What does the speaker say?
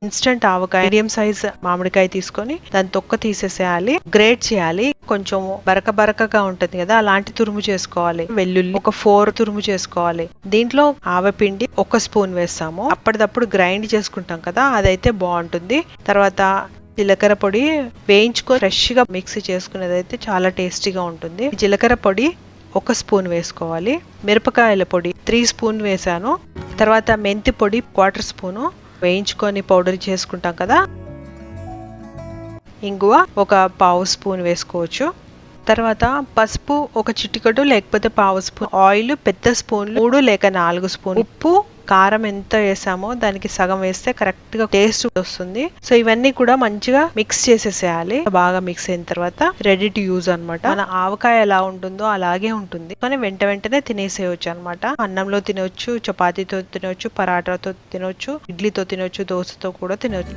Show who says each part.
Speaker 1: Instant ఆవకాయ medium size మామిడికాయ తీసుకొని దాని తొక్క తీసేసేయాలి, గ్రేట్ చేయాలి. కొంచెం బరకగా ఉంటుంది కదా, అలాంటి తురుము చేసుకోవాలి. వెల్లుల్లి ఒక 4 తురుము చేసుకోవాలి. దీంట్లో ఆవపిండి 1 స్పూన్ వేస్తాము. అప్పటిదప్పుడు గ్రైండ్ చేసుకుంటాం కదా, అదైతే బాగుంటుంది. తర్వాత జీలకర్ర పొడి వేయించుకొని ఫ్రెష్ గా మిక్సీ చేసుకునేది అయితే చాలా టేస్టీగా ఉంటుంది. జీలకర్ర పొడి 1 స్పూన్ వేసుకోవాలి. మిరపకాయల పొడి 3 స్పూన్ వేసాను. తర్వాత మెంతి పొడి 1/4 స్పూను వేయించుకొని పౌడర్ చేసుకుంటాం కదా. ఇంగువ ఒక 1/2 స్పూన్ వేసుకోవచ్చు. తర్వాత పసుపు ఒక చిటికెడు లేకపోతే 1/2 స్పూన్, ఆయిల్ పెద్ద స్పూన్లు 3 లేక 4 స్పూన్, ఉప్పు కారం ఎంత వేసామో దానికి సగం వేస్తే కరెక్ట్ గా టేస్ట్ వస్తుంది. సో ఇవన్నీ కూడా మంచిగా మిక్స్ చేసేసేయాలి. బాగా మిక్స్ అయిన తర్వాత రెడీ టు యూజ్ అనమాట. మన ఆవకాయ ఎలా ఉంటుందో అలాగే ఉంటుంది, కానీ వెంటనే తినేసేయచ్చు అనమాట. అన్నంలో తినొచ్చు, చపాతీతో తినొచ్చు, పరాటాతో తినొచ్చు, ఇడ్లీతో తినొచ్చు, దోశతో కూడా తినొచ్చు.